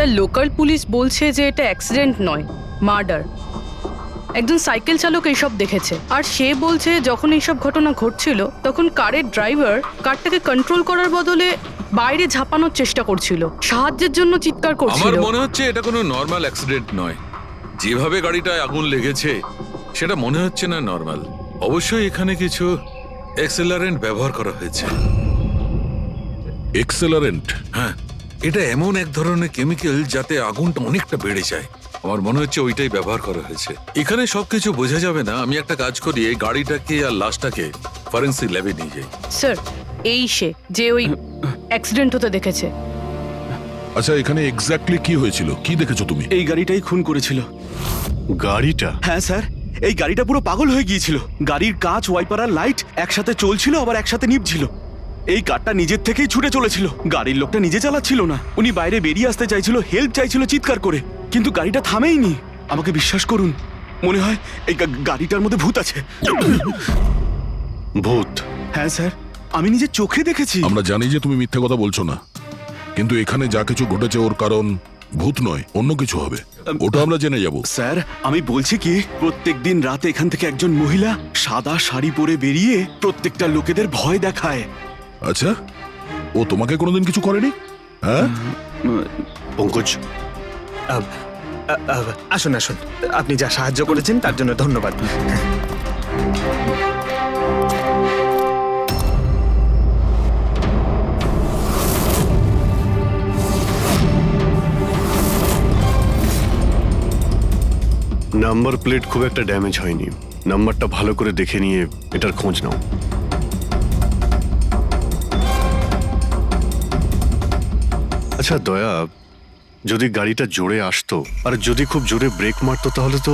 Sir local police বলছে যে এটা অ্যাক্সিডেন্ট নয়, মার্ডার। একজন সাইকেল চালক এইসব দেখেছে, আর সে বলছে যখন এইসব ঘটনা ঘটছিল তখন কারের ড্রাইভার কারটাকে কন্ট্রোল করার বদলে বাইরে ঝাঁপানোর চেষ্টা করছিল, সাহায্যের জন্য চিৎকার করছিল। আমার মনে হচ্ছে এটা কোনো নর্মাল অ্যাক্সিডেন্ট নয়। যেভাবে গাড়িটায় আগুন লেগেছে সেটা মনে হচ্ছে না নর্মাল। অবশ্যই এখানে কিছু এক্সেলারেন্ট ব্যবহার করা হয়েছে। এক্সেলারেন্ট? হ্যাঁ, এটা এমন এক ধরনের কেমিক্যাল যাতে আগুনটা অনেকটা বেড়ে যায়। আমার মনে হচ্ছে ওইটাই ব্যবহার করা হয়েছে। এখানে সবকিছু বোঝা যাবে না। আমি একটা কাজ করি, এই গাড়িটাকে আর লাশটাকে ফরেন্সিক ল্যাবে নিয়ে যাই। স্যার এই সে যে ওই অ্যাক্সিডেন্ট হতে দেখেছে। আচ্ছা, এখানে এক্স্যাক্টলি কি হয়েছিল? কি দেখেছো তুমি? এই গাড়িটাই খুন করেছিল। গাড়িটা? হ্যাঁ স্যার, এই গাড়িটা পুরো পাগল হয়ে গিয়েছিল। গাড়ির কাঁচ, ওয়াইপার আর লাইট একসাথে চলছিল, আবার একসাথে নিভছিল। এই কারটা নিজের থেকেই ছুটে চলেছিল। গাড়ির লোকটা নিজে চালাচ্ছিল না, উনি বাইরে বেরিয়ে আসতে চাইছিল, হেল্প চাইছিল চিৎকার করে, কিন্তু গাড়িটা থামেইনি। আমাকে বিশ্বাস করুন, মনে হয় এই গাড়িটার মধ্যে ভূত আছে। ভূত? হ্যাঁ স্যার, আমি নিজের চোখে দেখেছি। আমরা জানি যে তুমি মিথ্যে কথা বলছো না, কিন্তু এখানে যা কিছু ঘটেছে ওর কারণ ভূত নয়, অন্য কিছু হবে। ওটা আমরা জেনে যাব। স্যার আমি বলছি কি, প্রত্যেকদিন রাতে এখান থেকে একজন মহিলা সাদা শাড়ি পরে বেরিয়ে প্রত্যেকটা লোকেদের ভয় দেখায়। আচ্ছা, ও তোমাকে কোনোদিন কিছু করেনি? হ্যাঁ পঙ্কজ, আসুন আসুন, আপনি যা সাহায্য করেছেন তার জন্য ধন্যবাদ। নাম্বার প্লেট খুব একটা ড্যামেজ হয়নি। নাম্বারটা ভালো করে দেখে নিয়ে এটার খোঁজ নাও। আচ্ছা দয়া, যদি গাড়িটা জোরে আসতো আর যদি খুব জোরে ব্রেক মারতো তাহলে তো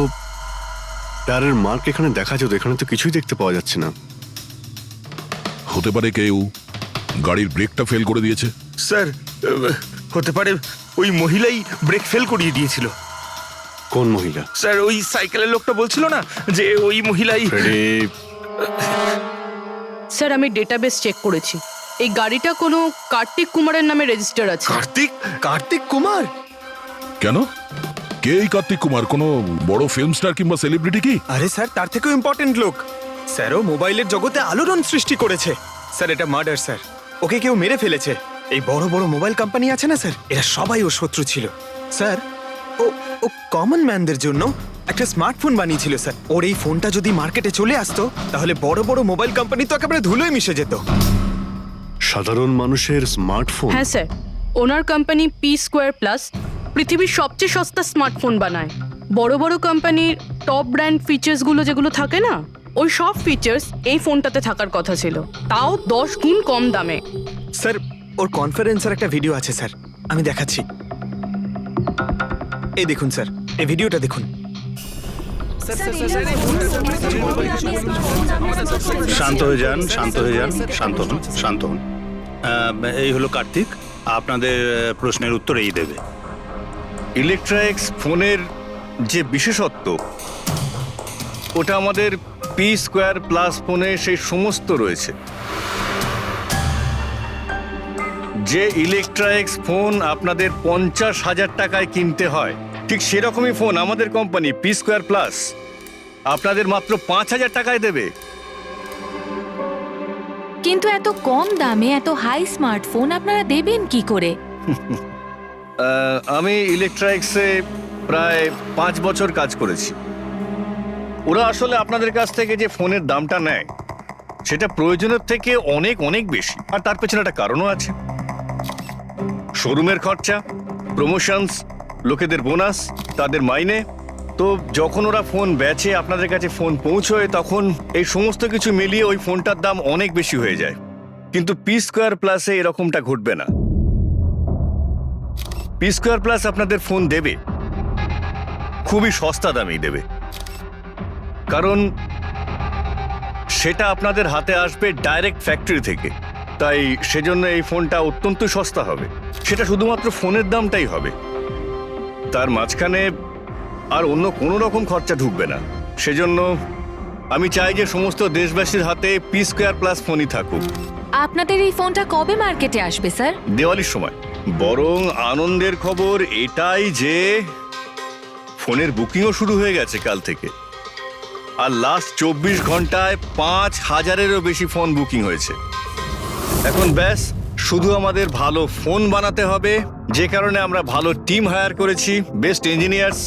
টায়ারের মার্ক এখানে দেখা যেত। এখানে তো কিছুই দেখতে পাওয়া যাচ্ছে না। হতে পারে কেউ গাড়ির ব্রেকটা ফেল করে দিয়েছে। স্যার, হতে পারে ওই মহিলাই ব্রেক ফেল করিয়ে দিয়েছিল। কোন মহিলা? স্যার, ওই সাইকেলের লোকটা বলছিল না যে ওই মহিলাই। স্যার আমি ডেটাবেস চেক করেছি, এই গাড়িটা কোনো কার্তিক কুমারের নামে রেজিস্টার আছে। কার্তিক কুমার? কেন? কে এই কার্তিক কুমার? কোনো বড় ফিল্ম স্টার কিংবা সেলিব্রিটি কি? আরে স্যার, তার থেকেও ইম্পর্টেন্ট লোক। স্যারও মোবাইলের জগতে আলোড়ন সৃষ্টি করেছে। স্যার এটা মার্ডার স্যার, ওকে কেউ মেরে ফেলেছে। এই বড় বড় মোবাইল কোম্পানি আছে না স্যার, এরা সবাই ওর শত্রু ছিল স্যার। ও কমন ম্যানদের জন্য একটা স্মার্টফোন বানিয়েছিল স্যার। ওর এই ফোনটা যদি মার্কেটে চলে আসতো তাহলে বড় বড় মোবাইল কোম্পানি তো একেবারে ধুলোয় মিশে যেত। সাধারণ মানুষের স্মার্টফোন? হ্যাঁ স্যার, ওনার কোম্পানি P2+ পৃথিবীর সবচেয়ে সস্তা স্মার্টফোন বানায়। বড় বড় কোম্পানির টপ ব্র্যান্ড ফিচার্সগুলো যেগুলো থাকে না, ওই সব ফিচার্স এই ফোনটাতে থাকার কথা ছিল, তাও 10 গুণ কম দামে। স্যার ওর কনফারেন্সের একটা ভিডিও আছে স্যার, আমি দেখাচ্ছি। এই দেখুন স্যার, এই ভিডিওটা দেখুন। শান্ত হয়ে যান, শান্ত হয়ে যান, শান্ত হন, শান্ত হন। এই হলো কার্তিক, আপনাদের প্রশ্নের উত্তর এই দেবে। ইলেকট্রনিক্স ফোনের যে বিশেষত্ব, ওটা আমাদের P2+ ফোনে সেই সমস্ত রয়েছে। যে ইলেকট্রনিক্স ফোন আপনাদের 50,000 টাকায় কিনতে হয়, ঠিক সেরকমই ফোন আমাদের কোম্পানি P2+ আপনাদের মাত্র 5,000 টাকায় দেবে। কিন্তু এত কম দামে এত হাই স্মার্টফোন আপনারা দেবেন কি করে? আমি ইলেকট্রনিক্সে প্রায় 5 বছর কাজ করেছি। ওরা আসলে আপনাদের কাছ থেকে যে ফোনের দামটা নেয় সেটা প্রয়োজনের থেকে অনেক অনেক বেশি, আর তার পেছনে একটা কারণও আছে। শোরুমের খরচা, প্রমোশনস, লোকেদের বোনাস, তাদের মাইনে। তো যখন ওরা ফোন বেচে, আপনাদের কাছে ফোন পৌঁছয়, তখন এই সমস্ত কিছু মিলিয়ে ওই ফোনটার দাম অনেক বেশি হয়ে যায়। কিন্তু P2+ এরকমটা ঘটবে না। P2+ আপনাদের ফোন দেবে, খুবই সস্তা দামেই দেবে, কারণ সেটা আপনাদের হাতে আসবে ডাইরেক্ট ফ্যাক্টরি থেকে। তাই সেজন্য এই ফোনটা অত্যন্ত সস্তা হবে। সেটা শুধুমাত্র ফোনের দামটাই হবে, তার মাঝখানে আর অন্য কোনো রকম খরচা ঢুকবে না। সেজন্য আমি চাই যে সমস্ত দেশবাসীর হাতে P2+ ফোনই থাকুক। আপনাদের এই ফোনটা কবে মার্কেটে আসবে স্যার? দিওয়ালির সময়। বরং আনন্দের খবর এটাই যে ফোনের বুকিংও শুরু হয়ে গেছে কাল থেকে। আর লাস্ট 24 ঘন্টায় 5000-এরও বেশি ফোন বুকিং হয়েছে। এখন ব্যাস শুধু আমাদের ভালো ফোন বানাতে হবে, যে কারণে আমরা ভালো টিম হায়ার করেছি, বেস্ট ইঞ্জিনিয়ার্স,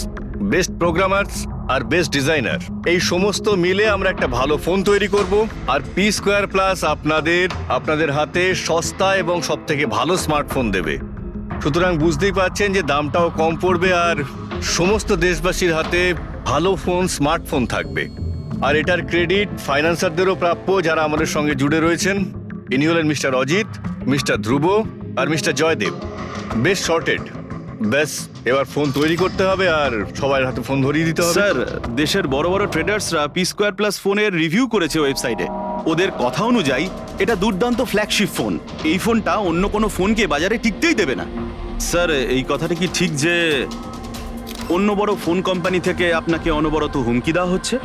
বেস্ট প্রোগ্রামার্স আর বেস্ট ডিজাইনার। এই সমস্ত মিলে আমরা একটা ভালো ফোন তৈরি করব। আর পি স্কোয়ার প্লাস আপনাদের হাতে সস্তা এবং সব থেকে ভালো স্মার্টফোন দেবে। সুতরাং বুঝতেই পারছেন যে দামটাও কম পড়বে আর সমস্ত দেশবাসীর হাতে ভালো ফোন, স্মার্টফোন থাকবে। আর এটার ক্রেডিট ফাইন্যান্সারদেরও প্রাপ্য যারা আমাদের সঙ্গে জুড়ে রয়েছেন। ইনি হলেন মিস্টার অজিত, মিস্টার ধ্রুব আর মিস্টার জয়দেব। বেশ শর্টেড। ব্যাস এবার ফোন তৈরি করতে হবে আর সবার হাতে ফোন ধরিয়ে দিতে হবে। স্যার, দেশের বড় বড় ট্রেডার্সরা পি স্কোয়ার প্লাস ফোনের রিভিউ করেছে ওয়েবসাইটে। ওদের কথা অনুযায়ী এটা দুর্দান্ত ফ্ল্যাগশিপ ফোন। এই ফোনটা অন্য কোনো ফোনকে বাজারে টিকতেই দেবে না। স্যার, এই কথাটা কি ঠিক যে অন্য বড় ফোন কোম্পানি থেকে আপনাকে অনবরত হুমকি দেওয়া হচ্ছে?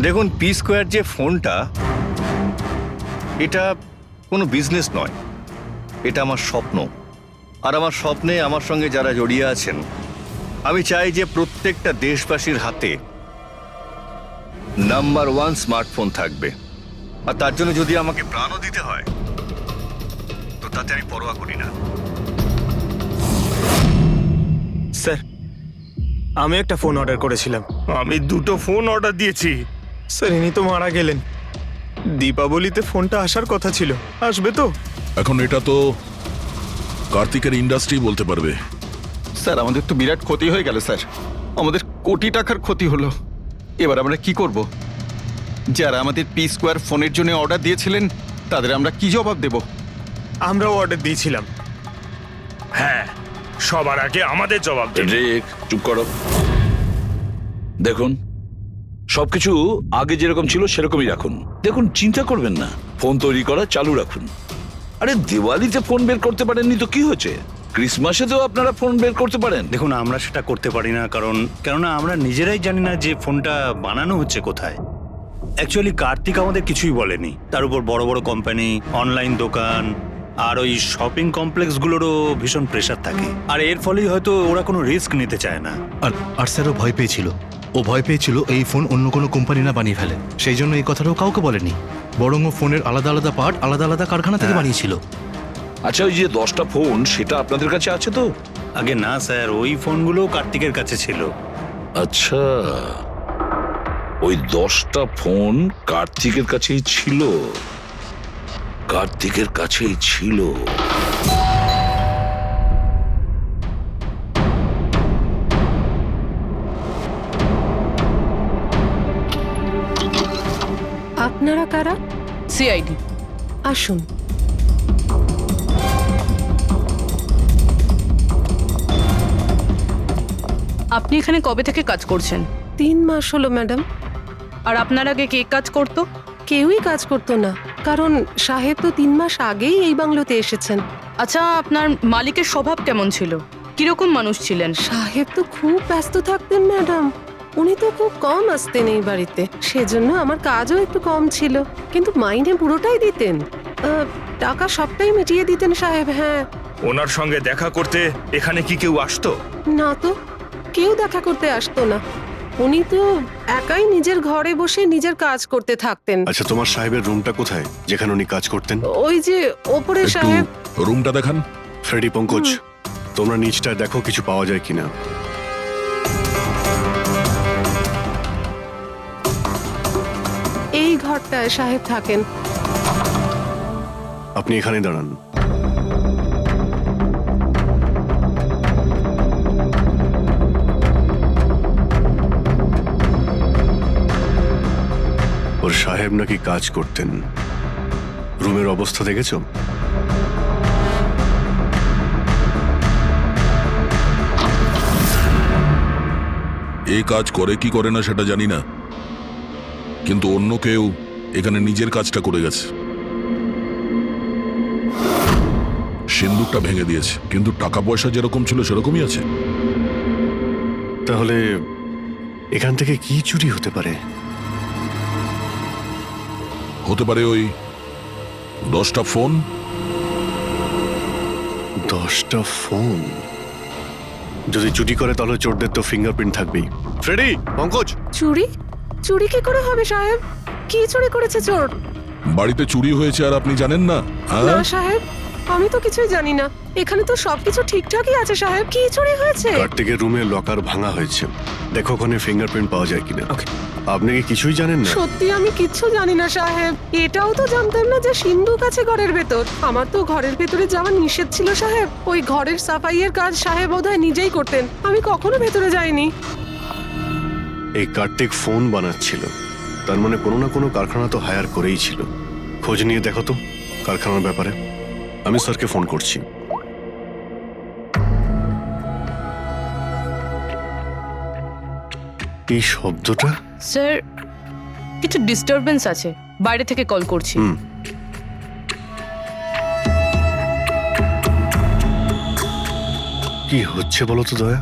দেখুন, পি স্কোয়ার যে ফোনটা, এটা কোনো বিজনেস নয়, এটা আমার স্বপ্ন। আর আমার স্বপ্নে আমার সঙ্গে যারা জড়িয়ে আছেন, আমি চাই যে প্রত্যেকটা দেশবাসীর হাতে নাম্বার 1 স্মার্টফোন থাকবে। আর তার জন্য যদি আমাকে প্রাণও দিতে হয় তো তাতে আমি পরোয়া করি না। স্যার, আমি একটা ফোন অর্ডার করেছিলাম। আমি 2টো ফোন অর্ডার দিয়েছি। স্যার, ইনি তো মারা গেলেন। দীপাবলিতে ফোনটা আসার কথা ছিল, আসবে তো? এখন এটা তো কার্তিকের ইন্ডাস্ট্রি বলতে পারবে। স্যার, আমাদের তো বিরাট ক্ষতি হয়ে গেল স্যার। আমাদের কোটি টাকার ক্ষতি হলো। এবার আমরা কি করব? যারা আমাদের পি স্কোয়ার ফোনের জন্য অর্ডার দিয়েছিলেন তাদের আমরা কি জবাব দেব? আমরাও অর্ডার দিয়েছিলাম। হ্যাঁ, সবার আগে আমাদের জবাব দিন। রিক, চুপ করো। দেখুন, সবকিছু আগে যেরকম ছিল সেরকমই রাখুন। দেখুন, চিন্তা করবেন না, ফোন তৈরি করা চালু রাখুন। আরে দিওয়ালিতে ফোন বের করতে পারেননি তো কি হয়েছে? ক্রিসমাসেতেও আপনারা ফোন বের করতে পারেন। দেখুন, আমরা সেটা করতে পারি না কেননা আমরা নিজেরাই জানি না যে ফোনটা বানানো হচ্ছে কোথায়। অ্যাকচুয়ালি কার্তিক আমাদের কিছুই বলেনি। তার উপর বড় বড় কোম্পানি, অনলাইন দোকান আর ওই শপিং কমপ্লেক্সগুলোরও ভীষণ প্রেশার থাকে। আর এর ফলেই হয়তো ওরা কোনো রিস্ক নিতে চায় না। আর স্যারও ভয় পেয়েছিল। ও ভয় পেয়েছিল এই ফোন অন্য কোনো কোম্পানি না বানিয়ে ফেলে, সেই জন্য এই কথাটাও কাউকে বলেনি। বরং ও ফোনের আলাদা আলাদা পার্ট আলাদা আলাদা কারখানা থেকে বানিয়েছিল। আচ্ছা, ওই যে 10টা ফোন, সেটা আপনাদের কাছে আছে তো? আগে না স্যার, ওই ফোনগুলো কার্তিকের কাছে ছিল। আচ্ছা, ওই 10টা ফোন কার্তিকের কাছেই ছিল। কার্তিকের কাছেই ছিল। আপনারা কারা? সিআইডি। আসুন। আপনি এখানে কবে থেকে কাজ করছেন? 3 মাস হলো ম্যাডাম। আর আপনার আগে কে কাজ করতো? কেউই কাজ করতো না, কারণ সাহেব তো 3 মাস আগেই এই বাংলোতে এসেছেন। আচ্ছা, আপনার মালিকের স্বভাব কেমন ছিল? কিরকম মানুষ ছিলেন? সাহেব তো খুব ব্যস্ত থাকতেন ম্যাডাম। উনি তো খুব কম আসতেন এই বাড়িতে, সেজন্য আমার কাজও একটু কম ছিল। কিন্তু মাইনে পুরোটাই দিতেন। টাকা সবটাই মিটিয়ে দিতেন সাহেব। হ্যাঁ। ওনার সঙ্গে দেখা করতে এখানে কি কেউ আসতো? না তো, কেউ দেখা করতে আসতো না। উনি তো একাই নিজের ঘরে বসে নিজের কাজ করতে থাকতেন। আচ্ছা, তোমার সাহেবের রুমটা কোথায় যেখানে উনি কাজ করতেন? ওই যে ওপরে একটু সাহেব। রুমটা দেখান। ফ্রেডি, পঙ্কজ, তোমরা নিচটা দেখো কিছু পাওয়া যায় কিনা। এই ঘরটায় সাহেব থাকেন। আপনি এখানে দাঁড়ান। ওর সাহেব নাকি কাজ করতেন। রুমের অবস্থা দেখেছো? এই কাজ করে কি করে না সেটা জানি না, কিন্তু অন্য কেউ এখানে নিজের কাজটা করে গেছে। সিন্দুকটা ভেঙে দিয়েছে, কিন্তু টাকা পয়সা যেরকম ছিল সেরকমই আছে। তাহলে এখান থেকে কি চুরি হতে পারে? হতে পারে ওই 10টা ফোন। 10টা ফোন। যদি চুরি করে তাহলে চোরদের তো ফিঙ্গারপ্রিন্ট থাকবেই। ফ্রেডি, পঙ্কজ, চুরি? চুরি কি করে হবে সাহেব? কি চুরি করেছে চোর? বাড়িতে চুরি হয়েছে আর আপনি জানেন না? হ্যাঁ? না সাহেব, আমি তো কিছুই জানি না। এখানে তো সবকিছু ঠিকঠাকই আছে সাহেব। কি চুরি হয়েছে? কার্তিকের রুমে লকার ভাঙা হয়েছে, দেখো ওখানে ফিঙ্গারপ্রিন্ট পাওয়া যায় কিনা। আপনি কি কিছুই জানেন না? সত্যি আমি কিচ্ছু জানি না সাহেব। এটাও তো জানতাম না যে সিন্ধুক আছে ঘরের ভেতর। আমার তো ঘরের ভেতরে যাওয়া নিষেধ ছিল সাহেব। ওই ঘরের সাফাইয়ের কাজ সাহেব বোধহয় নিজেই করতেন, আমি কখনো ভেতরে যাইনি। এই কার্তিক ফোন বানাচ্ছিল, তার মানে কোনো না কোনো কারখানা তো হায়ার করেই ছিল। খোঁজ নিয়ে দেখো তো কারখানার ব্যাপারে। আমি স্যারকে ফোন করছি। এই শব্দটা? স্যার, কিছু ডিস্টারবেন্স আছে, বাইরে থেকে কল করছি। কি হচ্ছে বলো তো দয়া?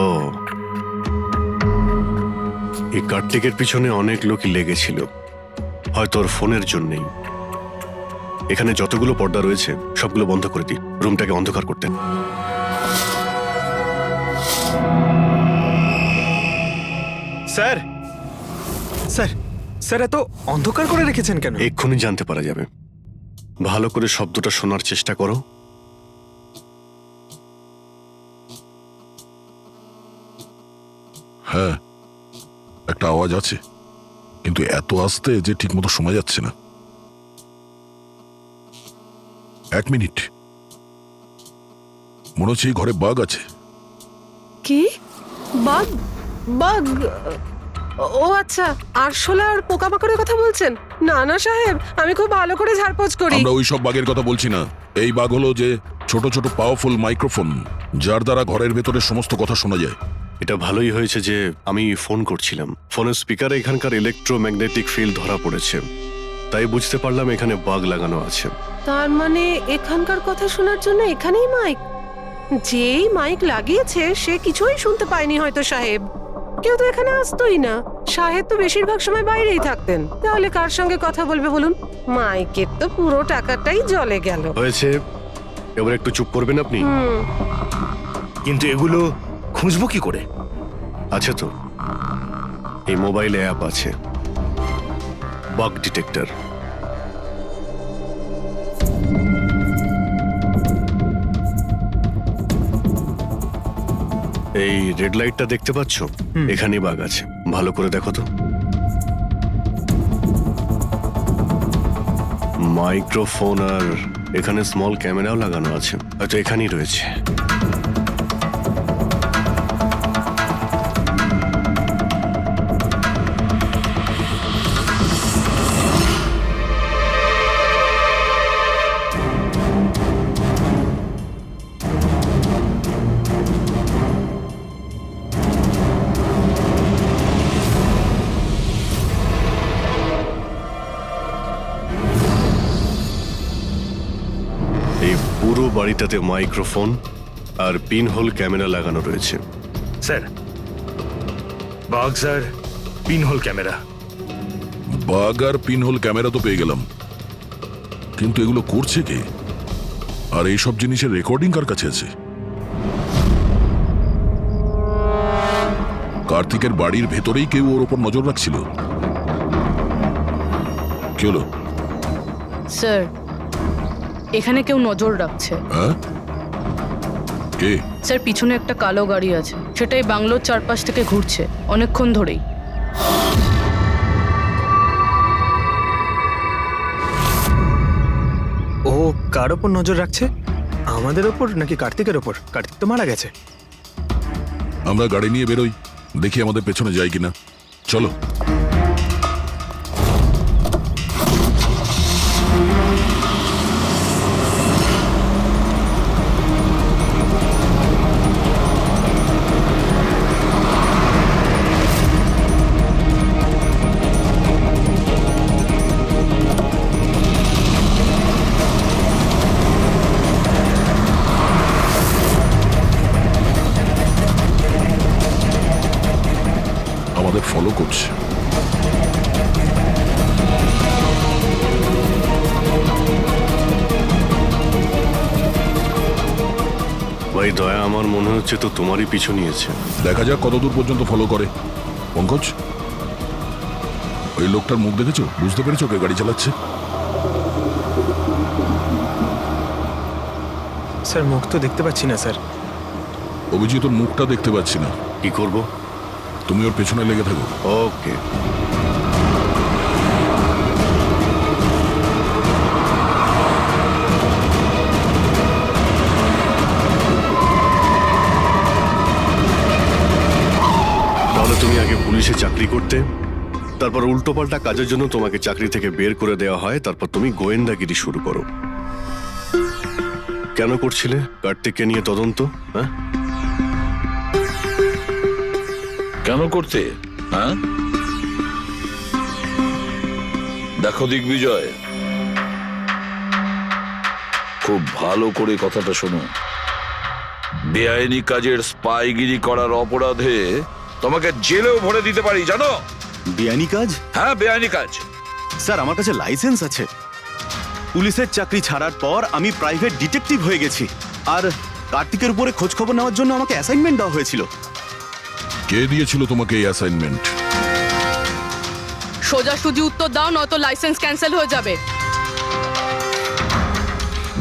ও, এই কার্তিকের পিছনে অনেক লোকই লেগেছিল, হয়তো ওর ফোনের জন্যই। এখানে যতগুলো পর্দা রয়েছে সবগুলো বন্ধ করে দিই, রুমটাকে অন্ধকার করতে। স্যার, স্যার, স্যার এত অন্ধকার করে রেখেছেন কেন? এক্ষুনি জানতে পারা যাবে। ভালো করে শব্দটা শোনার চেষ্টা করো। হ্যাঁ, একটা আওয়াজ আছে, কিন্তু এত আস্তে যে ঠিক মতো শোনা যাচ্ছে না। 1 মিনিট, মনে হচ্ছে এই ঘরে বাঘ আছে। কি? বাঘ? বাঘ? ও আচ্ছা, আরশোলা আর পোকামাকড়ের কথা বলছেন? না না সাহেব, আমি খুব ভালো করে ঝাড়পোছ করি। আমরা ওই সব বাঘের কথা বলছি না। এই বাঘ হলো যে ছোট ছোট পাওয়ারফুল মাইক্রোফোন, যার দ্বারা ঘরের ভেতরে সমস্ত কথা শোনা যায়। এটা ভালোই হয়েছে যে আমি ফোন করছিলাম। ফোনের স্পিকারে এখানকার ইলেকট্রোম্যাগনেটিক ফিল্ড ধরা পড়েছে, তাই বুঝতে পারলাম এখানে বাগ লাগানো আছে। তার মানে এখানকার কথা শোনার জন্য এখানেই মাইক? যেই মাইক লাগিয়েছে সে কিছুই শুনতে পায়নি হয়তো সাহেব। কেউ তো এখানে আসতোই না। সাহেব তো বেশিরভাগ সময় বাইরেই থাকতেন, তাহলে কার সঙ্গে কথা বলবে বলুন? মাইকের তো পুরো টাকাটাই জলে গেল। হয়েছে, এবার একটু চুপ করবেন আপনি? কিন্তু এগুলো খুঁজবো কি করে? আছে তো, এই মোবাইলে অ্যাপ আছে, বাগ ডিটেক্টর। এই রেড লাইটটা দেখতে পাচ্ছ? এখানেই বাগ আছে, ভালো করে দেখো তো। মাইক্রোফোন আর এখানে স্মল ক্যামেরাও লাগানো আছে, হয়তো এখানেই রয়েছে। এই পুরো বাড়িটাতে মাইক্রোফোন আর পিন হোল ক্যামেরা লাগানো রয়েছে। স্যার, বাঘ স্যার, পিনহোল ক্যামেরা। বাঘ আর পিনহোল ক্যামেরা তো পেয়ে গেলাম, কিন্তু এগুলো করছে কে? আর এইসব জিনিসের রেকর্ডিং কার কাছে আছে? কার্তিকের বাড়ির ভেতরেই কেউ ওর ওপর নজর রাখছিল। কি হলো? স্যার, এখানে কেউ নজর রাখছে। হ্যাঁ? কে? স্যার, পিছনে একটা কালো গাড়ি আছে, সেটাই বাংলোর চারপাশ থেকে ঘুরছে অনেকক্ষণ ধরেই। ও কার ওপর নজর রাখছে? আমাদের ওপর নাকি কার্তিকের ওপর? কার্তিক তো মারা গেছে। আমরা গাড়ি নিয়ে বেরোই, দেখি আমাদের পেছনে যায় কিনা। চলো। আমাদের ফলো করছে। ভাই দয়া, আমার মনে হচ্ছে তো তোমারই পিছু নিয়েছে। দেখা যাক কতদূর পর্যন্ত ফলো করে। পঙ্কজ, ওই লোকটার মুখ দেখেছো? বুঝতে পেরেছো কে গাড়ি চালাচ্ছে? স্যার মুখ তো দেখতে পাচ্ছি না স্যার। অভিজিৎ, ওর মুখটা দেখতে পাচ্ছি না। কি করব? তুমি ওর পেছনে লেগে থাকো। ওকে। তাহলে তুমি আগে পুলিশে চাকরি করতে, তারপর উল্টোপাল্টা কাজের জন্য তোমাকে চাকরি থেকে বের করে দেওয়া হয়, তারপর তুমি গোয়েন্দাগিরি শুরু করো। কেন করছিলে কার্তিককে নিয়ে তদন্ত? হ্যাঁ, কেন করতে? হ্যাঁ, দেখো দিগ্বিজয়, খুব ভালো করে কথাটা শোনো। বেআইনি কাজের স্পাইগিরি করার অপরাধে তোমাকে জেলেও ভরে দিতে পারি, জানো? বেআইনি কাজ? হ্যাঁ, বেআইনি কাজ। স্যার, আমার কাছে লাইসেন্স আছে। পুলিশের চাকরি ছাড়ার পর আমি প্রাইভেট ডিটেকটিভ হয়ে গেছি, আর কার্তিকের উপরে খোঁজ খবর নেওয়ার জন্য আমাকে অ্যাসাইনমেন্ট দেওয়া হয়েছিল। কে দিয়েছিল তোমাকে এই অ্যাসাইনমেন্ট? সোজাসুজি উত্তর দাও, নয়তো লাইসেন্স ক্যান্সেল হয়ে যাবে।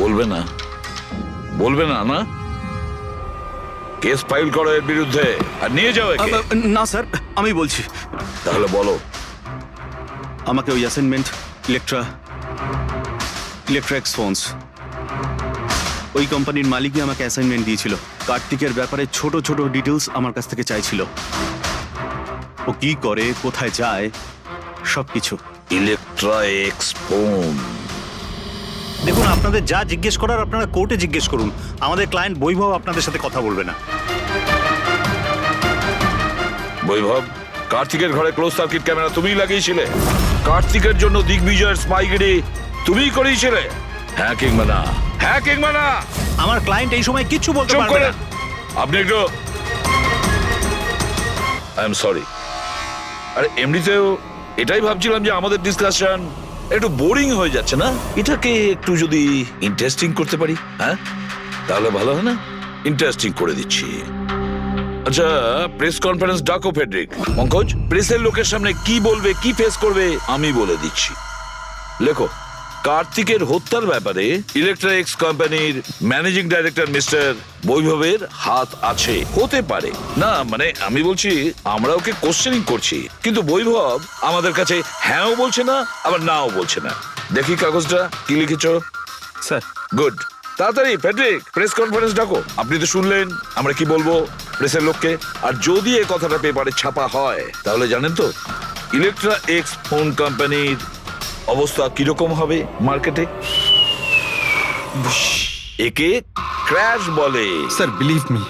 বলবে না? বলবে না? না, কেস ফাইল করো এর বিরুদ্ধে আর নিয়ে যাও একে। না স্যার, আমি বলছি। তাহলে বলো। আমাকে ওই অ্যাসাইনমেন্ট ইলেকট্রিক্স ফোনস, ওই কোম্পানির মালিকই আমাকে অ্যাসাইনমেন্ট দিয়েছিল। কার্তিকের ব্যাপারে ছোট ছোট ডিটেলস আমার কাছ থেকে চাইছিল। ও কি করে, কোথায় যায়, সবকিছু। Electrics phone. দেখুন, আপনাদের যা জিজ্ঞেস করার আপনারা কোর্টে জিজ্ঞেস করুন। আমাদের ক্লায়েন্ট বৈভব আপনাদের সাথে কথা বলবে না। বৈভব, কার্তিকের ঘরে ক্লোজ সার্কিট ক্যামেরা তুমিই লাগিয়েছিলে? কার্তিকের জন্য দিগ্বিজয়ের স্পাইগিরি তুমিই করিয়েছিলে? হ্যাঁ কিংবা না? হ্যাঁ কিংবা না? আমার ক্লায়েন্ট এই সময় কিচ্ছু বলতে চুপ পারবে করেন। না। আপনি একটু, আই এম সরি। আরে এমনিতেও এটাই ভাবছিলাম যে আমাদের ডিসকাশন একটু বোরিং হয়ে যাচ্ছে না, এটাকে একটু যদি ইন্টারেস্টিং করতে পারি, হ্যাঁ তাহলে ভালো হয় না? ইন্টারেস্টিং করে দিচ্ছি। আচ্ছা, প্রেস কনফারেন্স ডাকো ফেডরিক। পঙ্কজ, প্রেসের লোকের সামনে কি বলবে, কি ফেস করবে আমি বলে দিচ্ছি। লেখো, কার্তিকের হত্যার ব্যাপারে ইলেকট্রিক্স কোম্পানির ম্যানেজিং ডাইরেক্টর মিস্টার বৈভবের হাত আছে। হতে পারে না, মানে আমি বলছি আমরা ওকে কোশ্চেনিং করছি, কিন্তু বৈভব আমাদের কাছে হ্যাঁও বলছে না আবার নাও বলছে না। দেখি কাগজটা কি লিখেছো। Sir, good. তাড়াতাড়ি ফেডরিক, প্রেস কনফারেন্স ডাকো। আপনি তো শুনলেন আমরা কি বলবো প্রেসের লোককে। আর যদি এই কথাটা পেপারে ছাপা হয় তাহলে জানেন তো ইলেকট্রিক্স ফোন কোম্পানির অবস্থা কিরকম হবে মার্কেটে। একে ক্র্যাশ বলে। স্যার, বিলিভ মি,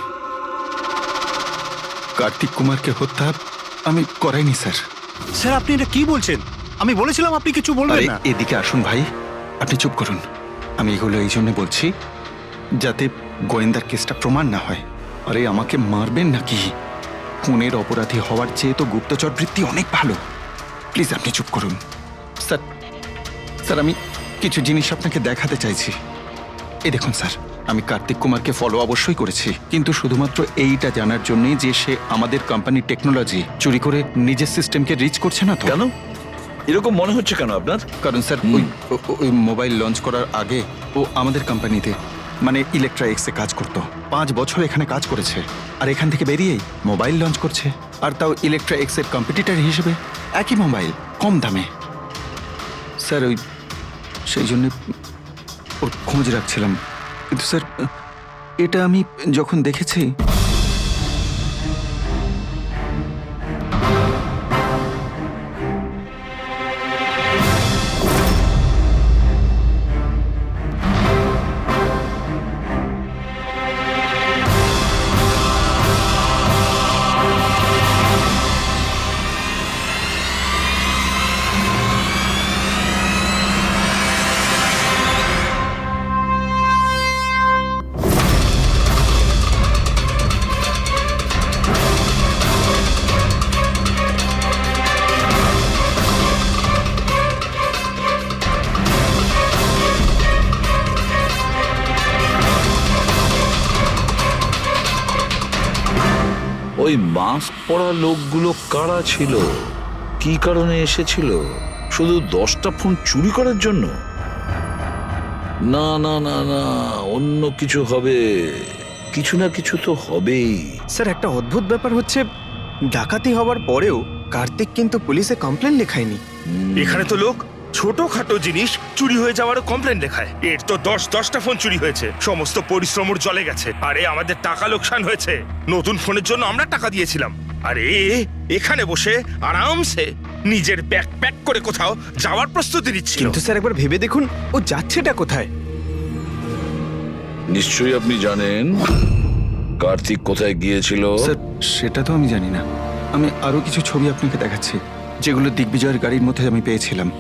কার্তিক কুমারকে হত্যা আমি করাইনি স্যার। স্যার, আপনি এটা কি বলছেন? আমি বলেছিলাম আপনি কিছু বলবেন না। এদিকে আসুন ভাই, আপনি চুপ করুন। আমি এগুলো এই জন্য বলছি যাতে গোয়েন্দার কেসটা প্রমাণ না হয়। আরে আমাকে মারবেন নাকি? খুনের অপরাধী হওয়ার চেয়ে তো গুপ্তচর বৃত্তি অনেক ভালো। প্লিজ আপনি চুপ করুন। স্যার, স্যার আমি কিছু জিনিস আপনাকে দেখাতে চাইছি। এই দেখুন স্যার, আমি কার্তিক কুমারকে ফলো অবশ্যই করেছি, কিন্তু শুধুমাত্র এইটা জানার জন্যই যে সে আমাদের কোম্পানির টেকনোলজি চুরি করে নিজের সিস্টেমকে রিচ করছে না তো। কেন এরকম মনে হচ্ছে কেন আপনার? কারণ স্যার, ওই মোবাইল লঞ্চ করার আগে ও আমাদের কোম্পানিতে মানে ইলেকট্রিক্সে কাজ করতো। 5 বছর এখানে কাজ করেছে, আর এখান থেকে বেরিয়েই মোবাইল লঞ্চ করছে, আর তাও ইলেকট্রিক্সের কম্পিটিটর হিসেবে। একই মোবাইল, কম দামে। স্যার সেই জন্য ওর খোঁজ রাখছিলাম। কিন্তু স্যার, এটা আমি যখন দেখেছি ওই মাস্ক পরা লোকগুলো কারা ছিল, কি কারণে এসেছিল? শুধু 10টা ফোন চুরি করার জন্য? না না না না, অন্য কিছু হবে, কিছু না কিছু তো হবেই। স্যার একটা অদ্ভুত ব্যাপার হচ্ছে, ডাকাতি হওয়ার পরেও কার্তিক কিন্তু পুলিশে কমপ্লেন লেখায়নি। এখানে তো লোক ছোটখাটো জিনিস চুরি হয়ে যাওয়ারও কমপ্লেন লেখায়। এর তো 10টা ফোন চুরি হয়েছে, সমস্ত পরিশ্রম ওর জলে গেছে। আরে আমাদের টাকা লোকসান হয়েছে, নতুন ফোনের জন্য আমরা টাকা দিয়েছিলাম। আরে এখানে বসে আরামসে নিজের ব্যাগ প্যাক করে কোথাও যাওয়ার প্রস্তুতি নিচ্ছিল। কিন্তু স্যার একবার ভেবে দেখুন, ও যাচ্ছেটা কোথায়? নিশ্চয়ই আপনি জানেন কার্তিক কোথায় গিয়েছিল। স্যার সেটা তো আমি জানি না। আমি আরো কিছু ছবি আপনাকে দেখাচ্ছি, যেগুলো দিগ্বিজয়ের গাড়ির মধ্যে আমি পেয়েছিলাম।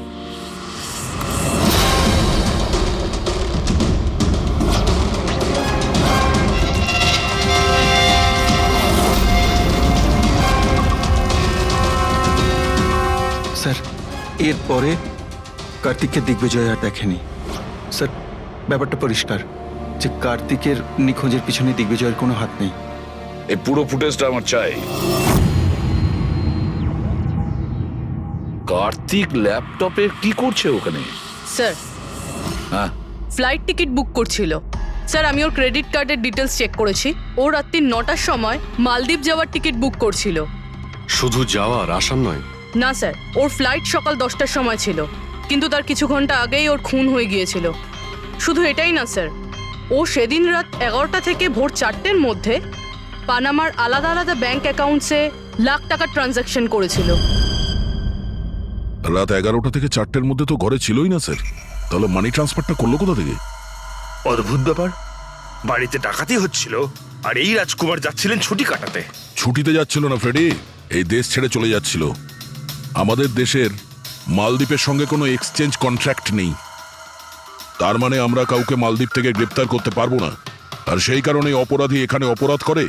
স্যার এরপরে কার্তিককে দিগ্বিজয় আর দেখেনি। স্যার ব্যাপারটা পরিষ্কার যে কার্তিকের নিখোঁজের পিছনে দিগ্বিজয়ের কোনো হাত নেই। এই পুরো ফুটেজটা আমার চাই। কার্তিক ল্যাপটপে কি করছে ওখানে? স্যার, হ্যাঁ, ফ্লাইট টিকিট বুক করছিল। স্যার আমি ওর ক্রেডিট কার্ডের ডিটেলস চেক করেছি। ও রাত্রি 9টার সময় মালদ্বীপ যাওয়ার টিকিট বুক করছিল। শুধু যাওয়ার, আসার নয়? না স্যার, ওর ফ্লাইট সকাল 10টার সময় ছিল, কিন্তু তার কিছু ঘন্টা আগেই ওর খুন হয়ে গিয়েছিল। শুধু এটাই না স্যার, ও সেদিন রাত 11টা থেকে ভোর 4টের মধ্যে পানামার আলাদা আলাদা ব্যাংক অ্যাকাউন্টসে লাখ টাকার ট্রানজ্যাকশন করেছিল। রাত 11টা থেকে 4টের মধ্যে তো ঘরে ছিলই না স্যার, তাহলে মানি ট্রান্সফারটা করলো কোথা থেকে? অদ্ভুত ব্যাপার, বাড়িতে ডাকাতি হচ্ছিল আর এই রাজকুমার যাচ্ছিলেন ছুটি কাটাতে। ছুটিতে যাচ্ছিল না ফ্রেডি, এই দেশ ছেড়ে চলে যাচ্ছিল। আমাদের দেশের মালদ্বীপের সঙ্গে কোনো এক্সচেঞ্জ কন্ট্রাক্ট নেই, তার মানে আমরা কাউকে মালদ্বীপ থেকে গ্রেপ্তার করতে পারবো না। আর সেই কারণে অপরাধী এখানে অপরাধ করে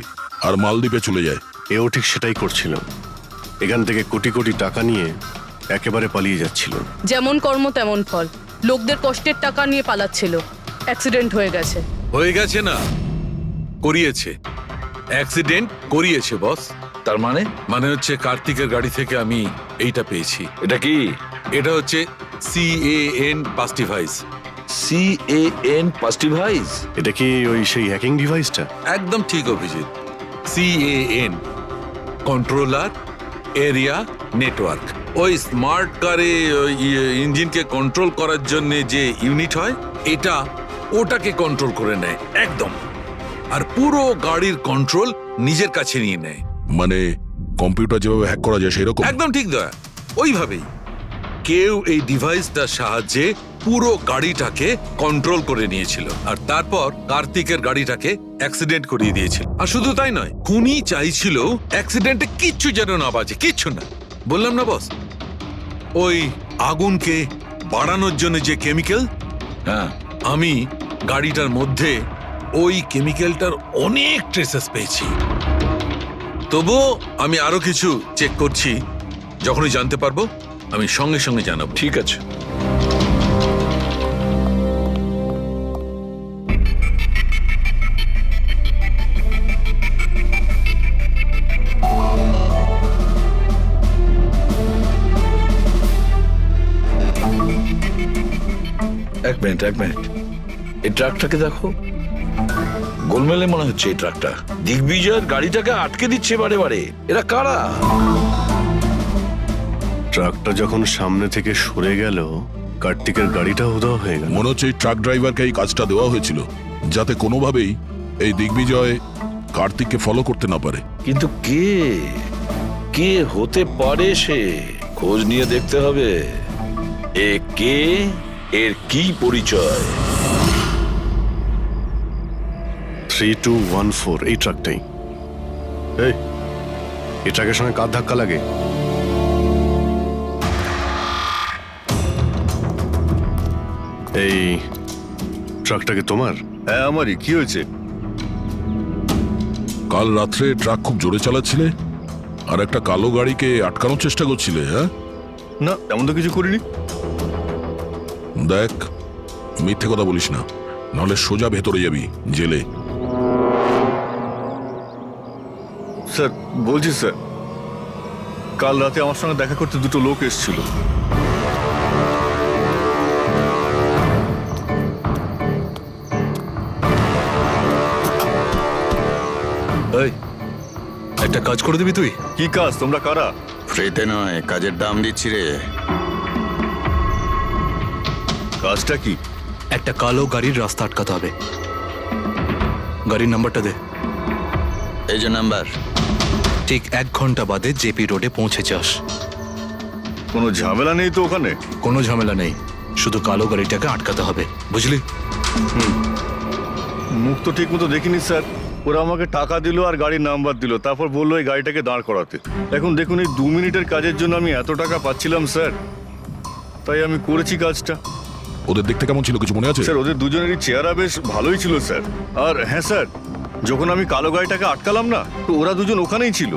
আর মালদ্বীপে চলে যায়। এও ঠিক সেটাই করছিল, এখান থেকে কোটি কোটি টাকা নিয়ে একেবারে পালিয়ে যাচ্ছিল। যেমন কর্ম তেমন ফল, লোকদের কষ্টের টাকা নিয়ে পালাচ্ছিল। অ্যাক্সিডেন্ট হয়ে গেছে। হয়ে গেছে না, করিয়েছে। অ্যাক্সিডেন্ট করিয়েছে বস। তার মানে? মানে হচ্ছে কার্তিকের গাড়ি থেকে আমি এইটা পেয়েছি। এটা কি? এটা হচ্ছে CAN পাস্টিভাইস। CAN পাস্টিভাইস? এটা কি ওই সেই হ্যাকিং ডিভাইসটা? একদম ঠিক Abhijit. CAN controller area network. ওই স্মার্ট কারে ইঞ্জিনকে কন্ট্রোল করার জন্য যে ইউনিট হয়, এটা ওটাকে কন্ট্রোল করে নেয় একদম, আর পুরো গাড়ির কন্ট্রোল নিজের কাছে নিয়ে নেয়। মানে কম্পিউটার যেভাবে হ্যাক করা যায় সেরকম? একদম ঠিক দয়া, ওইভাবেই। কেউ এই ডিভাইসটার সাহায্যে পুরো গাড়িটাকে কন্ট্রোল করে নিয়েছিল, আর তারপর কার্তিকের গাড়িটাকে অ্যাক্সিডেন্ট করিয়ে দিয়েছিল। আর শুধু তাই নয়, খুনি চাইছিল অ্যাক্সিডেন্টে কিচ্ছু যেন না বাজে, কিচ্ছু না। বললাম না বস, ওই আগুনকে বাড়ানোর জন্য যে কেমিক্যাল, হ্যাঁ, আমি গাড়িটার মধ্যে ওই কেমিক্যালটার অনেক ট্রেসেস পেয়েছি। তবুও আমি আরো কিছু চেক করছি, যখনই জানতে পারবো আমি সঙ্গে সঙ্গে জানাবো। ঠিক আছে। এক মিনিট এই ট্রাকটাকে দেখো, গোলমেলে মনে হচ্ছে এই ট্রাকটা। দিগ্বিজয়ের গাড়িটাকে আটকে দিচ্ছে বারে বারে। এরা কারা? ট্রাকটা যখন সামনে থেকে সরে গেল, কার্তিকের গাড়িটা উধাও হয়ে গেল। মনে হচ্ছে এই ট্রাক ড্রাইভারকে এই কাজটা দেওয়া হয়েছিল, যাতে কোনোভাবেই এই দিগ্বিজয় কার্তিককে ফলো করতে না পারে। কিন্তু কে হতে পারে সে? খোঁজ নিয়ে দেখতে হবে। এ কে, এর কি পরিচয়? 3214 এই ট্রাকটাই। এই ট্রাকের সঙ্গে কার ধাক্কা লাগে? এই ট্রাকটাকে তোমার? হ্যাঁ আমারই। কি হয়েছে? কাল রাত্রে ট্রাক খুব জোরে চালাচ্ছিলে আর একটা কালো গাড়িকে আটকানোর চেষ্টা করছিলে। হ্যাঁ না, তেমন তো কিছু করিনি। দেখ, মিথ্যে কথা বলিস না, নাহলে সোজা ভেতরে যাবি জেলে। স্যার বলছি স্যার, কাল রাতে আমার সঙ্গে দেখা করতে দুটো লোক এসেছিল। এই, একটা কাজ করে দিবি তুই? কি কাজ? তোমরা কারা? ফ্রিতে নয়, কাজের দাম দিচ্ছি রে। কাজটা কি? একটা কালো গাড়ির রাস্তা আটকাতে হবে। গাড়ির নাম্বারটা দে। এই যে নাম্বার। ঠিক 1 ঘন্টা বাদে জেপি রোডে পৌঁছে যাস। কোনো ঝামেলা নেই তো ওখানে? কোনো ঝামেলা নেই, শুধু কালো গাড়িটাকে আটকাতে হবে, বুঝলি? মুখ তো ঠিক মতো দেখিনি স্যার। ওরা আমাকে টাকা দিল আর গাড়ির নাম্বার দিল, তারপর বললো এই গাড়িটাকে দাঁড় করাতে। এখন দেখুন, এই 2 মিনিটের কাজের জন্য আমি এত টাকা পাচ্ছিলাম স্যার, তাই আমি করেছি কাজটা। ওদের দেখতে কেমন ছিল কিছু মনে আছে? স্যার ওদের দুজনেরই চেহারা বেশ ভালোই ছিল স্যার। আর হ্যাঁ স্যার, যখন আমি কালো গাড়িটাকে আটকালাম না, তো ওরা দুজন ওখানেই ছিল।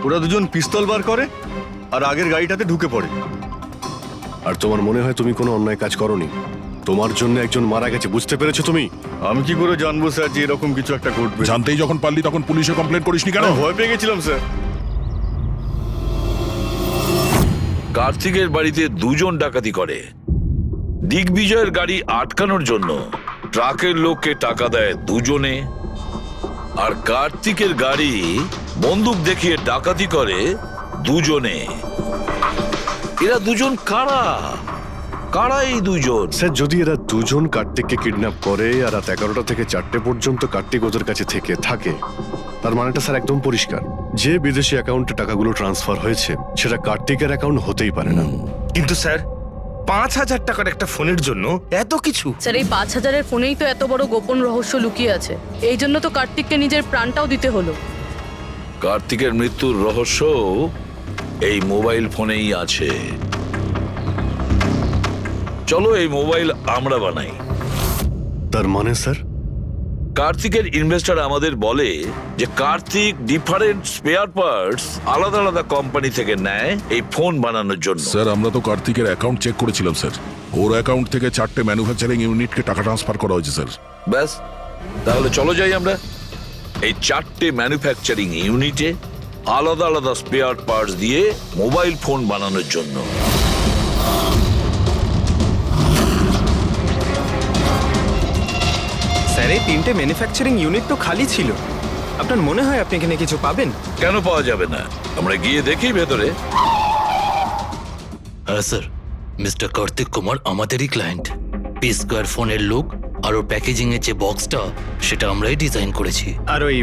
ওরা দুজন পিস্তল বার করে আর আগের গাড়িটাতে ঢুকে পড়ে। আর তোমার মনে হয় তুমি কোনো অন্যায় কাজ করনি? তোমার জন্য একজন মারা গেছে, বুঝতে পেরেছো তুমি? আমি কি করে জানবো স্যার যে এরকম কিছু একটা ঘটবে? জানতেই যখন পারলি তখন পুলিশে কমপ্লেন করিসনি কেন? ভয় পেয়ে গেছিলাম স্যার। কার্তিকের বাড়িতে 2 জন ডাকাতি করে। দিগ্বিজয়ের গাড়ি আটকানোর জন্য ট্রাকের লোককে টাকা দেয় 2 জনে, আর কার্তিকের গাড়ি বন্দুক দেখিয়ে ডাকাতি করে 2 জনে। এরা 2 জন কারা? কারা এই 2 জন? স্যার যদি এরা 2 জন কার্তিককে কিডন্যাপ করে আর রাত 11টা থেকে 4টে পর্যন্ত কার্তিক ওদের কাছে থাকে, তার মানেটা স্যার একদম পরিষ্কার, যে বিদেশি অ্যাকাউন্টে টাকাগুলো ট্রান্সফার হয়েছে সেটা কার্তিকের অ্যাকাউন্ট হতেই পারে না। কিন্তু স্যার 5,000 টাকার একটা ফোনের জন্য এত কিছু? স্যার এই 5,000-এর ফোনেই তো এত বড় গোপন রহস্য লুকিয়ে আছে। এই জন্য তো কার্তিককে নিজের প্রাণটাও দিতে হলো। কার্তিকের মৃত্যুর রহস্য এই মোবাইল ফোনেই আছে। চলো এই মোবাইল আমরা বানাই। তার মানে স্যার? কার্তিকের ইনভেস্টর আমাদের বলে যে কার্তিক ডিফারেন্ট স্পেয়ার পার্টস আলাদা আলাদা কোম্পানি থেকে নেয় এই ফোন বানানোর জন্য। স্যার আমরা তো কার্তিকের অ্যাকাউন্ট চেক করেছিলাম স্যার। ওর অ্যাকাউন্ট থেকে 4টে ম্যানুফ্যাকচারিং ইউনিটকে টাকা ট্রান্সফার করা হয়েছে স্যার। ব্যাস, তাহলে চলো যাই আমরা এই 4টে ম্যানুফ্যাকচারিং ইউনিটে আলাদা আলাদা স্পেয়ার পার্টস দিয়ে মোবাইল ফোন বানানোর জন্য। স্যার এই 3টে ম্যানুফ্যাকচারিং ইউনিট তো খালি ছিল। আপনার মনে হয় আপনি এখানে কিছু পাবেন? কেন পাওয়া যাবে না? আমরা গিয়ে দেখি ভেতরে। হ্যাঁ স্যার, মিস্টার কার্তিক কুমার আমাদেরই ক্লায়েন্ট। P-Square ফোনের লুক আর ওর প্যাকেজিং এর যে বক্সটা সেটা আমরাই ডিজাইন করেছি। আর ওই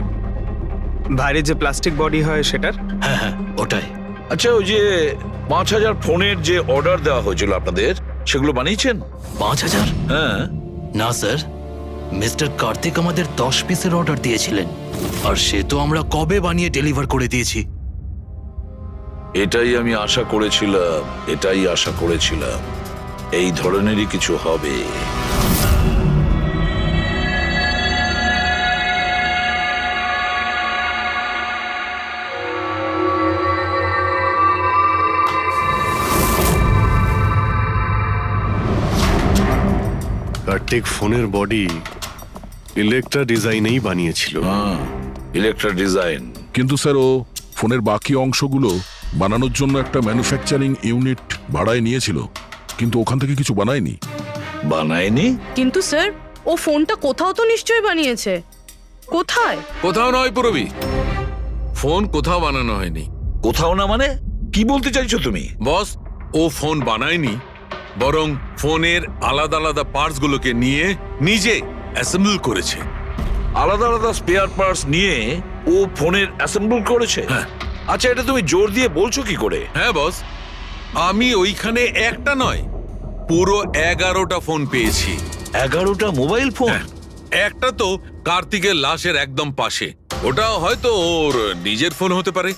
বাইরে যে প্লাস্টিক বডি হয় সেটার? হ্যাঁ হ্যাঁ ওটাই। আচ্ছা, ওই যে 5,000 ফোনের যে অর্ডার দেওয়া হয়েছিল আপনাদের, সেগুলো বানিয়েছেন? 5,000? হ্যাঁ। না স্যার, মিস্টার কার্তিক আমাদের 10 পিসের অর্ডার দিয়েছিলেন, আর সে তো আমরা কবে বানিয়ে ডেলিভার করে দিয়েছি। এটাই আমি আশা করেছিলাম, এই ধরনেরই কিছু হবে। কার্তিক ফোনের বডি ইলেকট্রা ডিজাইনেই বানিয়েছিল। Electra design. কিন্তু স্যার ও ফোনের বাকি অংশগুলো বানানোর জন্য একটা ম্যানুফ্যাকচারিং ইউনিট ভাড়ায় নিয়েছিল, কিন্তু ওখান থেকে কিছু বানায়নি। বানায়নি? কিন্তু স্যার ও ফোনটা কোথাও তো নিশ্চয়ই বানিয়েছে। কোথায়? কোথাও নয় পুরবি, ফোন কোথাও বানানো হয়নি। কোথাও না মানে কি বলতে চাইছো তুমি? বস, ও ফোন বানায়নি, বরং ফোনের আলাদা আলাদা পার্টস গুলোকে নিয়ে নিজে অ্যাসেম্বল করেছে। আলাদা আলাদা স্পেয়ার পার্টস নিয়ে ও ফোনের অ্যাসেম্বল করেছে? হ্যাঁ। আচ্ছা, এটা তুমি জোর দিয়ে বলছো কি করে? হ্যাঁ বস, আমি ওইখানে একটা নয় পুরো 11টা ফোন পেয়েছি। 11টা মোবাইল ফোন? একটা তো কার্তিকের লাশের একদম পাশে, ওটা হয়তো ওর নিজের ফোন হতে পারে।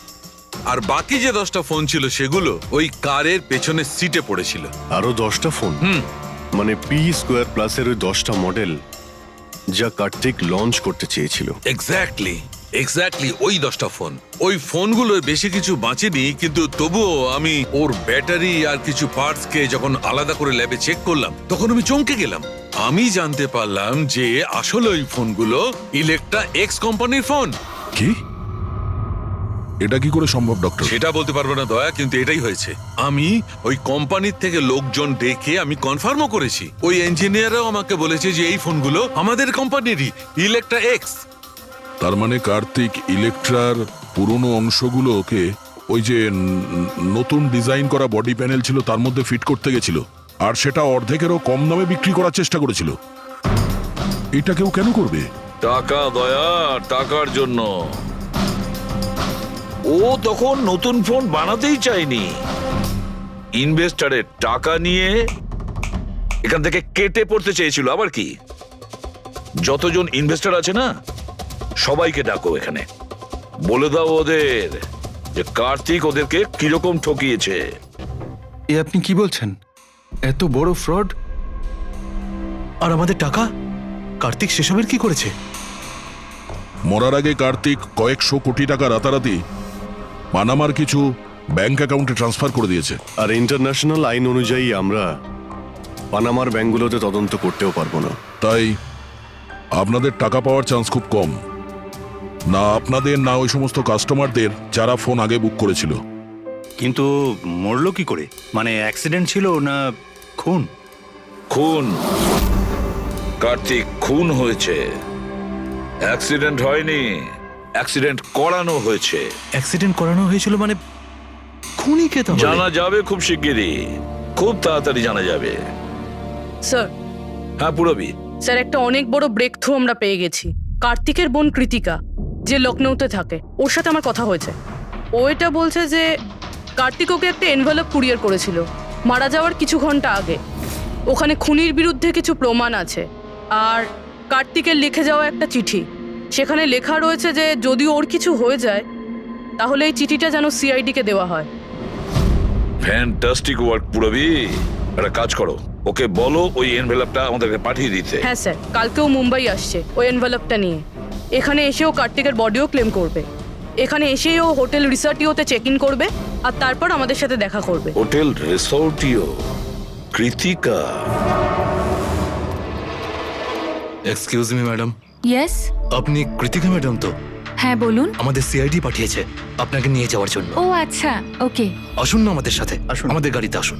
আর বাকি যে 10টা ফোন ছিল সেগুলো ওই কারের পেছনের সিটে পড়েছিল। আরো 10টা ফোন? মানে P-Square প্লাসের ওই 10টা মডেল যা কার্তিক লঞ্চ করতে চেয়েছিল। এক্স্যাক্টলি ওই 10টা ফোন। ওই ফোনগুলোর বেশি কিছু বাঁচেনি, কিন্তু তবুও আমি ওর ব্যাটারি আর কিছু পার্টসকে যখন আলাদা করে ল্যাবে চেক করলাম তখন আমি চমকে গেলাম। আমি জানতে পারলাম যে আসলে ওই ফোনগুলো ইলেকট্রা এক্স কোম্পানির ফোন। কি? এটা কি করে সম্ভব ডক্টর? সেটা বলতে পারবো না দয়া, কিন্তু এটাই হয়েছে। আমি ওই কোম্পানির থেকে লোকজন ডেকে আমি কনফার্মও করেছি। ওই ইঞ্জিনিয়ারও আমাকে বলেছে যে এই ফোনগুলো আমাদের কোম্পানিরই, ইলেকট্রা এক্স। তার মানে কার্তিক ইলেকট্রার পুরনো অংশগুলোকে ওই যে নতুন ডিজাইন করা বডি প্যানেল ছিল তার মধ্যে ফিট করতে গেছিল, আর সেটা অর্ধেকেরও কম দামে বিক্রি করার চেষ্টা করেছিল। এটা কেউ কেন করবে? টাকা দয়া, টাকার জন্য। ও তখন নতুন ফোন বানাতেই চায়নি, ইনভেস্টারের টাকা নিয়ে এখান থেকে কেটে পড়তে চেয়েছিল। আবার কি, যতজন ইনভেস্টর আছে না সবাইকে ডাকো এখানে, বলে দাও ওদের যে কার্তিক ওদেরকে কিরকম ঠকিয়েছে। এ আপনি কি বলছেন? এত বড় ফ্রড! আর আমাদের টাকা কার্তিক সেসবের কি করেছে? মরার আগে কার্তিক কয়েকশো কোটি টাকা রাতারাতি পানামার কিছু ব্যাংক অ্যাকাউন্টে ট্রান্সফার করে দিয়েছে। আর ইন্টারন্যাশনাল আইন অনুযায়ী আমরা পানামার ব্যাংকগুলোতে তদন্ত করতেও পারবো না। তাই আপনাদের টাকা পাওয়ার চান্স খুব কম। না আপনাদের, না ওই সমস্ত কাস্টমারদের যারা ফোন আগে বুক করেছিল। কিন্তু মরলো কি করে? মানে অ্যাক্সিডেন্ট ছিল না খুন? খুন। কার্তিক খুন হয়েছে, অ্যাক্সিডেন্ট হয়নি, অ্যাক্সিডেন্ট করানো হয়েছে। অ্যাক্সিডেন্ট করানো হয়েছিল মানে খুনি কে তাহলে? জানা যাবে খুব শিগগিরই, খুব তাড়াতাড়ি জানা যাবে। স্যার, হ্যাঁ পুরবি। স্যার একটা অনেক বড় ব্রেক থ্রু আমরা পেয়ে গেছি। কার্তিকের বোন কৃতিকা, যে লখনৌতে থাকে, ওর সাথে আমার কথা হয়েছে। ও এটা বলছে যে কার্তিক ওকে একটা এনভেলপ কুরিয়ার করেছিল মারা যাওয়ার কিছু ঘন্টা আগে। ওখানে খুনির বিরুদ্ধে কিছু প্রমাণ আছে, আর কার্তিকের লিখে যাওয়া একটা চিঠি। সেখানে লেখা রয়েছে যে যদি ওর কিছু হয়ে যায় তাহলে এই চিঠিটা যেন সিআইডিকে দেওয়া হয়। ফ্যান্টাস্টিক ওয়ার্ক পুরবি। একটা কাজ করো, ওকে বলো ওই এনভেলপটা আমাদেরকে পাঠিয়ে দিতে। হ্যাঁ স্যার, কালকেও মুম্বাই আসছে ওই এনভেলপটা নিয়ে। এখানে এসেও কার্তিকের বডিও ক্লেম করবে। এখানে এসেই ও হোটেল রিসর্টিওতে চেক ইন করবে, আর তারপর আমাদের সাথে দেখা করবে। Hotel Resortio? Kritika? Excuse me madam. Yes, আপনি কৃতিকা ম্যাডাম তো? হ্যাঁ বলুন। আমাদের সিআইডি পাঠিয়েছে আপনাকে নিয়ে যাওয়ার জন্য। ও আচ্ছা, ওকে। আসুন না আমাদের সাথে, আসুন। আমাদের গাড়িতে আসুন।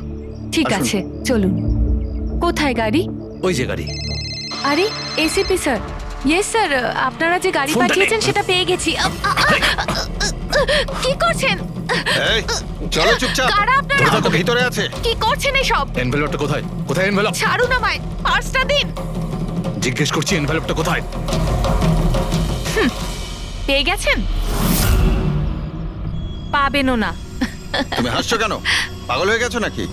ঠিক আসুন। আছে, চলুন। কোথায় গাড়ি? ওই যে গাড়ি। আরে এসিপি স্যার। ইয়েস স্যার, আপনারা যে গাড়ি ফোনটা পাঠিয়েছেন সেটা পেয়ে গেছি। কি করছেন? এই চলো চুপচাপ। কারা আপনারা? ওরা তো ভিতরে আছে। কি করছেন এসব? এনভেলপটা কোথায়? কোথায় এনভেলপ? ছাড়ুন আমায়, পার্সটা দিন। জিজ্ঞেস করছি এনভেলপটা কোথায়? পেয়ে গেছেন? পাবেনও না। তুমি হাসছো কেন? পাগল হয়ে গেছো নাকি?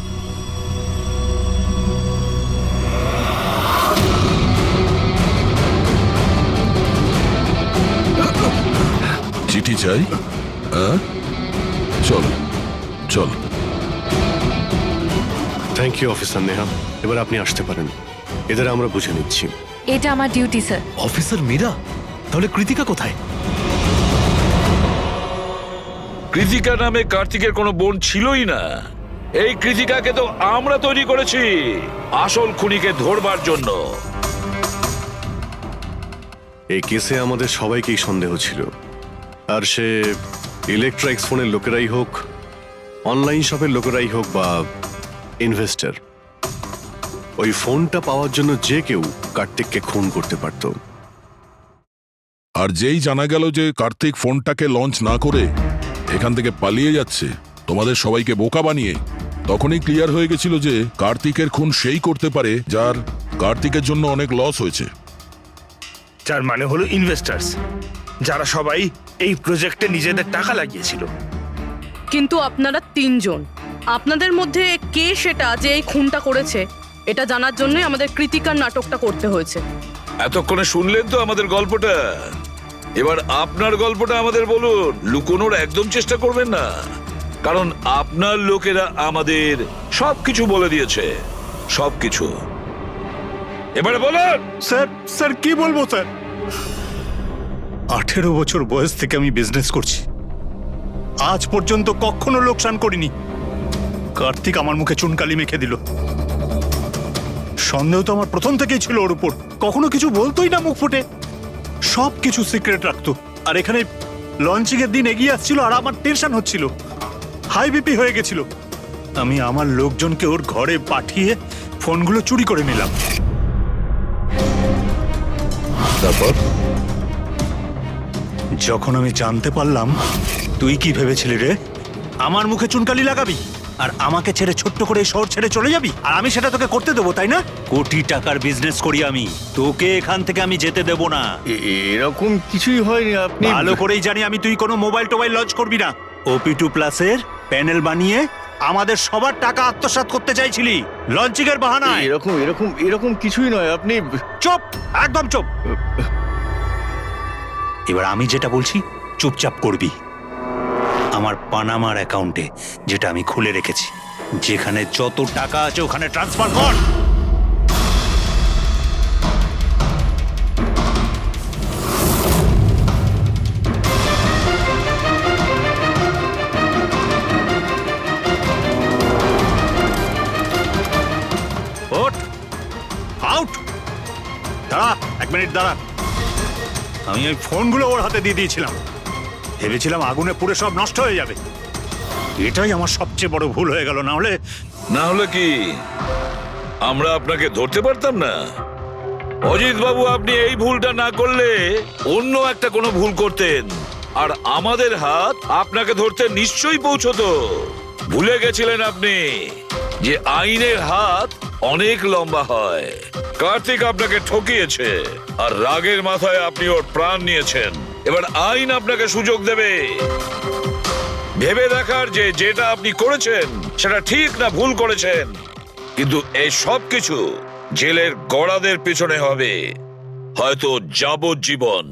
চিঠি চাই? হ্যাঁ, চল চল। থ্যাংক ইউ অফিসার নেহা, এবার আপনি আসতে পারেন। এদের আমরা বুঝে নিচ্ছি। এটা আমার ডিউটি স্যার। অফিসার মীরা? তাহলে কৃতিকা কোথায়? কৃতিকা নামে কার্তিকের কোনো বোন ছিলই না। এই কৃতিকাকে তো আমরা তৈরি করেছি আসল খুনিকে ধরবার জন্য। এই কেসে আমাদের সবাইকেই সন্দেহ ছিল, আর সে ইলেকট্রা এক্স ফোনের লোকেরাই হোক, অনলাইন শপের লোকেরাই হোক, বা ইনভেস্টর, ওই ফোনটা পাওয়ার জন্য যে কেউ কার্তিককে খুন করতে পারত। আর যেই জানা গেল যে কার্তিক ফোনটাকে লঞ্চ না করে এখান থেকে পালিয়ে যাচ্ছে তোমাদের সবাইকে বোকা বানিয়ে, তখনই ক্লিয়ার হয়ে গেছিল যে কার্তিকের খুন সেই করতে পারে যার কার্তিকের জন্য অনেক লস হয়েছে। যার মানে হলো ইনভেস্টার্স, যারা সবাই এই প্রজেক্টে নিজেদের টাকা লাগিয়েছিল। কিন্তু আপনারা তিনজন, আপনাদের মধ্যে কে সেটা যে এই খুনটা করেছে এটা জানার জন্যই আমাদের কৃতিকার নাটকটা করতে হয়েছে। এতক্ষণে শুনলেন তো আমাদের গল্পটা, এবার আপনার গল্পটা আমাদের বলুন। লুকোনোর একদম চেষ্টা করবেন না, কারণ আপনার লোকেরা আমাদের সবকিছু বলে দিয়েছে, সবকিছু। এবারে বলুন। স্যার কি বলবো স্যার? 18 বছর বয়স থেকে আমি বিজনেস করছি, আজ পর্যন্ত কখনো লোকসান করিনি। কার্তিক আমার মুখে চুনকালি মেখে দিল। সন্দেহ তো আমার প্রথম থেকেই ছিল ওর উপর। কখনো কিছু বলতোই না মুখ ফুটে, সব কিছু সিক্রেট রাখতো। আর এখানে লঞ্চিং এর দিন এগিয়ে আসছিল আর আমার টেনশন হচ্ছিল, হাই বিপি হয়ে গেছিল। আমি আমার লোকজনকে ওর ঘরে পাঠিয়ে ফোনগুলো চুরি করে নিলাম। তারপর যখন আমি জানতে পারলাম তুই কি ভেবেছিলি রে, আমার মুখে চুনকালি লাগাবি আর আমাকে ছেড়ে ছোট্ট করে এই শহর ছেড়ে চলে যাবি, আর আমি সেটা তোকে করতে দেবো, তাই না? কোটি টাকার বিজনেস করি আমি, তোকে এখান থেকে আমি যেতে দেবো না। এরকম কিছুই হয়নি, আপনি ভালো করেই জানি আমি তুই কোনো মোবাইল টোবাইল লঞ্চ করবি না। OP2 প্লাসের প্যানেল বানিয়ে আমাদের সবার টাকা আত্মসাৎ করতে চাইছিলি লঞ্চিং এর বাহানায়। এরকম এরকম এরকম কিছুই নয়, আপনি চুপ, একদম চুপ। এবার আমি যেটা বলছি চুপচাপ করবি। আমার পানামার অ্যাকাউন্টে, যেটা আমি খুলে রেখেছি, যেখানে যত টাকা আছে ওখানে ট্রান্সফার কর। ওঠ, আউট। দাঁড়া, 1 মিনিট দাঁড়া। আমি ওই ফোনগুলো ওর হাতে দিয়ে দিয়েছিলাম, ভেবেছিলাম আগুনে পুড়ে সব নষ্ট হয়ে যাবে। এটাই আমার সবচেয়ে বড় ভুল হয়ে গেল, না হলে কি আমরা আপনাকে ধরতে পারতাম না? অজিত বাবু, আপনি এই ভুলটা না করলে অন্য একটা কোনো ভুল করতেন, আর আমাদের হাত আপনাকে ধরতে নিশ্চয়ই পৌঁছতো। ভুলে গেছিলেন আপনি যে আইনের হাত অনেক লম্বা হয়। কার্তিক আপনাকে ঠকিয়েছে আর রাগের মাথায় আপনি ওর প্রাণ নিয়েছেন। এবার আইন আপনাকে সুযোগ দেবে ভেবে দেখার যে যেটা আপনি করেছেন সেটা ঠিক না ভুল করেছেন। কিন্তু এই সব কিছু জেলের গড়াদের পিছনে হবে, হয়তো যাবজ্জীবন।